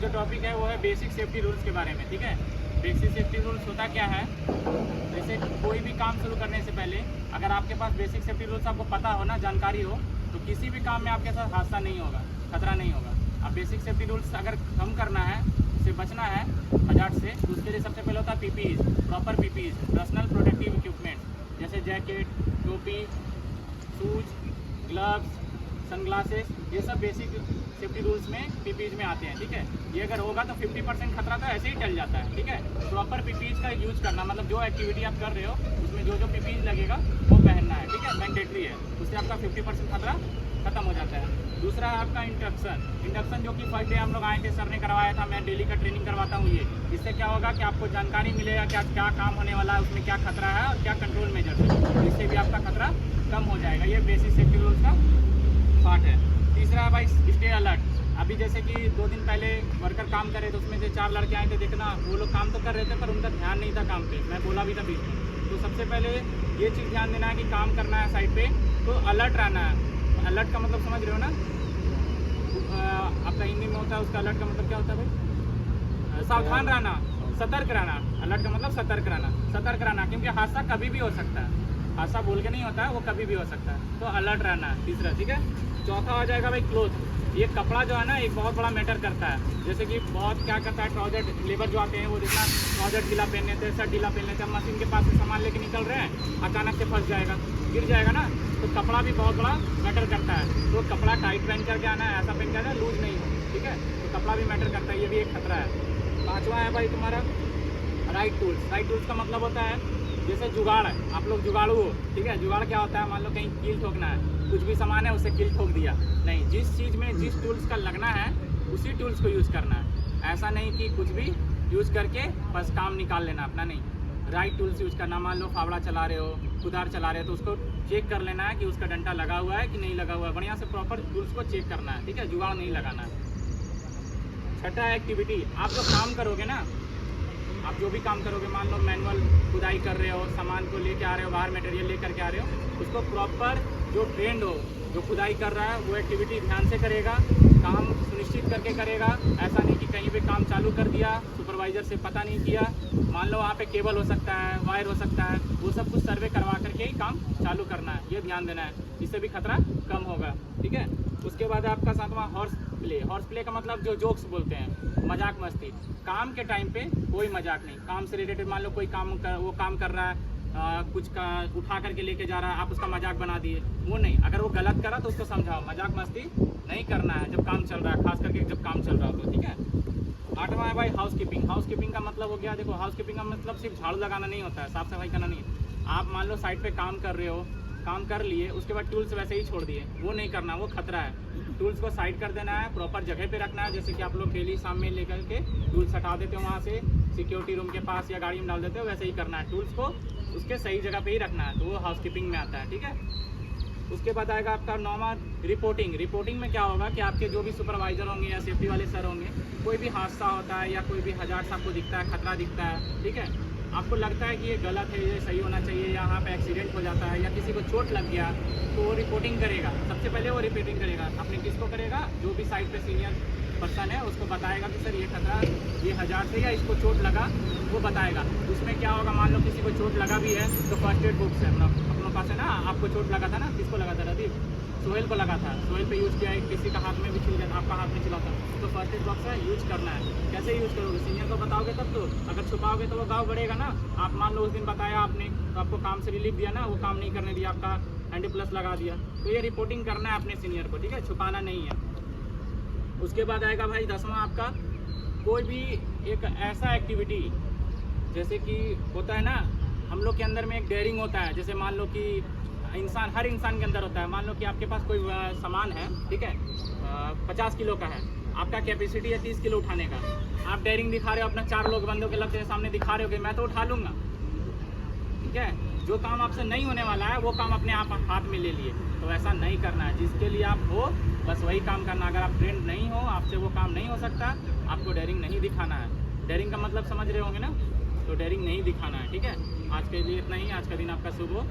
जो टॉपिक है वो है बेसिक सेफ्टी रूल्स के बारे में। ठीक है, बेसिक सेफ्टी रूल्स होता क्या है, जैसे कोई भी काम शुरू करने से पहले अगर आपके पास बेसिक सेफ्टी रूल्स आपको पता हो ना, जानकारी हो, तो किसी भी काम में आपके साथ हादसा नहीं होगा, खतरा नहीं होगा। अब बेसिक सेफ्टी रूल्स अगर कम करना है, उससे बचना है हजार्ड से, तो उसके लिए सबसे पहले होता है PPE, proper PPE, personal protective equipment, जैसे जैकेट, टोपी, शूज, ग्लव्स, सनग्लासेस, ये सब बेसिक सेफ्टी रूल्स में पीपीई में आते हैं। ठीक है, ये अगर होगा तो 50% खतरा तो ऐसे ही टल जाता है। ठीक है, प्रॉपर पीपीई का यूज करना, मतलब जो एक्टिविटी आप कर रहे हो उसमें जो जो पीपीई लगेगा वो पहनना है। ठीक है, मैंडेटरी है, उससे आपका 50% खतरा खत्म हो जाता है। दूसरा है आपका इंडक्शन जो कि फर्स्ट डे हम लोग आए थे, सर ने करवाया था, मैं डेली का ट्रेनिंग करवाता हूँ। ये इससे क्या होगा कि आपको जानकारी मिलेगा क्या क्या काम होने वाला है, उसमें क्या खतरा है और क्या कंट्रोल मेजर है, इससे भी आपका खतरा कम हो जाएगा। ये बेसिक सेफ्टी रूल्स का पार्ट है। तीसरा है भाई स्टे अलर्ट। अभी जैसे कि 2 दिन पहले वर्कर काम करे तो उसमें से 4 लड़के आए थे, देखना वो लोग काम तो कर रहे थे पर उनका ध्यान नहीं था काम पे, मैं बोला भी था बीच में। तो सबसे पहले ये चीज़ ध्यान देना है कि काम करना है साइड पे तो अलर्ट रहना है। अलर्ट का मतलब समझ रहे हो ना, आपका हिंदी में होता है उसका अलर्ट का मतलब क्या होता है भाई? सावधान रहना, सतर्क रहना। अलर्ट का मतलब सतर्क रहना, सतर्क रहना, क्योंकि हादसा कभी भी हो सकता है, हादसा बोल के नहीं होता है, वो कभी भी हो सकता है, तो अलर्ट रहना है तीसरा। ठीक है, चौथा हो जाएगा भाई क्लोथ। ये कपड़ा जो है ना एक बहुत बड़ा मैटर करता है। जैसे कि बहुत क्या करता है, ट्राउजर लेबर जो आते हैं वो देखना ट्राउजर ढीला पहन लेते हैं, शर्ट ढीला पहन लेते हैं, मशीन के पास से सामान लेके निकल रहे हैं, अचानक से फंस जाएगा, गिर जाएगा ना, तो कपड़ा भी बहुत बड़ा मैटर करता है। तो कपड़ा टाइट पहन करके आना है, ऐसा पहन के आना, लूज नहीं हो। ठीक है, तो कपड़ा भी मैटर करता है, ये भी एक खतरा है। पाँचवा है भाई तुम्हारा राइट टूल्स। राइट टूल्स का मतलब होता है जैसे जुगाड़ है, आप लोग जुगाड़ू हो। ठीक है, जुगाड़ क्या होता है, मान लो कहीं कील ठोकना है, कुछ भी सामान है उससे कील ठोक दिया, नहीं, जिस चीज़ में जिस टूल्स का लगना है उसी टूल्स को यूज़ करना है। ऐसा नहीं कि कुछ भी यूज़ करके बस काम निकाल लेना अपना, नहीं, राइट टूल्स यूज़ करना। मान लो फावड़ा चला रहे हो, कुदार चला रहे हो, तो उसको चेक कर लेना है कि उसका डंडा लगा हुआ है कि नहीं लगा हुआ है, बढ़िया से प्रॉपर टूल्स को चेक करना है। ठीक है, जुगाड़ नहीं लगाना है। छठा है एक्टिविटी। आप जो काम करोगे ना, आप जो भी काम करोगे, मान लो मैनुअल खुदाई कर रहे हो, सामान को लेके आ रहे हो, बाहर मटेरियल लेकर के आ रहे हो, उसको प्रॉपर जो ट्रेंड हो, जो खुदाई कर रहा है वो एक्टिविटी ध्यान से करेगा, काम सुनिश्चित करके करेगा। ऐसा नहीं कि कहीं पे काम चालू कर दिया, सुपरवाइजर से पता नहीं किया, मान लो वहाँ पे केबल हो सकता है, वायर हो सकता है, वो सब कुछ सर्वे करवा करके ही काम चालू करना है, ये ध्यान देना है, इससे भी खतरा कम होगा। ठीक है, उसके बाद आपका 7वां हॉर्स प्ले। हॉर्स प्ले का मतलब जो जोक्स बोलते हैं, मजाक मस्ती। काम के टाइम पे कोई मजाक नहीं, काम से रिलेटेड मान लो कोई वो काम कर रहा है, कुछ का उठा करके लेके जा रहा है, आप उसका मजाक बना दिए, वो नहीं। अगर वो गलत करा तो उसको समझाओ, मजाक मस्ती नहीं करना है जब काम चल रहा है, खास करके जब काम चल रहा हो तो। ठीक है, 8वां है भाई हाउस कीपिंग। हाउस कीपिंग का मतलब हो गया, देखो हाउस कीपिंग का मतलब सिर्फ झाड़ू लगाना नहीं होता है, साफ सफाई करना नहीं। आप मान लो साइड पे काम कर रहे हो, काम कर लिए, उसके बाद टूल्स वैसे ही छोड़ दिए, वो नहीं करना, वो खतरा है। टूल्स को साइड कर देना है, प्रॉपर जगह पे रखना है। जैसे कि आप लोग डेली शाम में लेकर के टूल्स हटा देते हो वहाँ से, सिक्योरिटी रूम के पास या गाड़ी में डाल देते हो, वैसे ही करना है। टूल्स को उसके सही जगह पे ही रखना है, तो वो हाउस कीपिंग में आता है। ठीक है, उसके बाद आएगा आपका 9वां रिपोर्टिंग। रिपोर्टिंग में क्या होगा कि आपके जो भी सुपरवाइजर होंगे या सेफ्टी वाले सर होंगे, कोई भी हादसा होता है या कोई भी हजार्ड आपको दिखता है, खतरा दिखता है, ठीक है, आपको लगता है कि ये गलत है, ये सही होना चाहिए, यहाँ पे एक्सीडेंट हो जाता है या किसी को चोट लग गया, तो वो रिपोर्टिंग करेगा। सबसे पहले वो रिपोर्टिंग करेगा, अपने किसको करेगा, जो भी साइड पे सीनियर पर्सन है उसको बताएगा कि सर ये खतरा, ये हजार्ड से या इसको चोट लगा, वो बताएगा। उसमें क्या होगा, मान लो किसी को चोट लगा भी है तो फर्स्ट एड बुक्स है अपनों पास है ना। आपको चोट लगा था ना, किसको लगा था, रदीप, सोहेल को लगा था, सोहेल पे यूज़ किया है, किसी का हाथ में भी छिल जाता, आपका हाथ में चिला था, तो फर्स्ट एड बॉक्स है, यूज करना है। कैसे यूज़ करोगे, सीनियर को बताओगे तब तो, अगर छुपाओगे तो वो गाँव बढ़ेगा ना। आप मान लो उस दिन बताया आपने, तो आपको काम से रिलीफ दिया ना, वो काम नहीं करने दिया, आपका हैंडी प्लस लगा दिया, तो ये रिपोर्टिंग करना है अपने सीनियर को। ठीक है, छुपाना नहीं है। उसके बाद आएगा भाई 10वां आपका, कोई भी एक ऐसा एक्टिविटी, जैसे कि होता है ना हम लोग के अंदर में एक डेयरिंग होता है। जैसे मान लो कि इंसान, हर इंसान के अंदर होता है, मान लो कि आपके पास कोई सामान है, ठीक है, 50 किलो का है, आपका कैपेसिटी है 30 किलो उठाने का, आप डेयरिंग दिखा रहे हो, अपना 4 लोग बंदों के लक्ष्य सामने दिखा रहे हो कि मैं तो उठा लूँगा। ठीक है, जो काम आपसे नहीं होने वाला है वो काम अपने आप हाथ में ले लिए, तो ऐसा नहीं करना है। जिसके लिए आप हो बस वही काम करना। अगर आप ट्रेंड नहीं हो, आपसे वो काम नहीं हो सकता, आपको डेयरिंग नहीं दिखाना है। डेयरिंग का मतलब समझ रहे होंगे ना, तो डेयरिंग नहीं दिखाना है। ठीक है, आज के लिए इतना ही। आज का दिन आपका शुभ हो।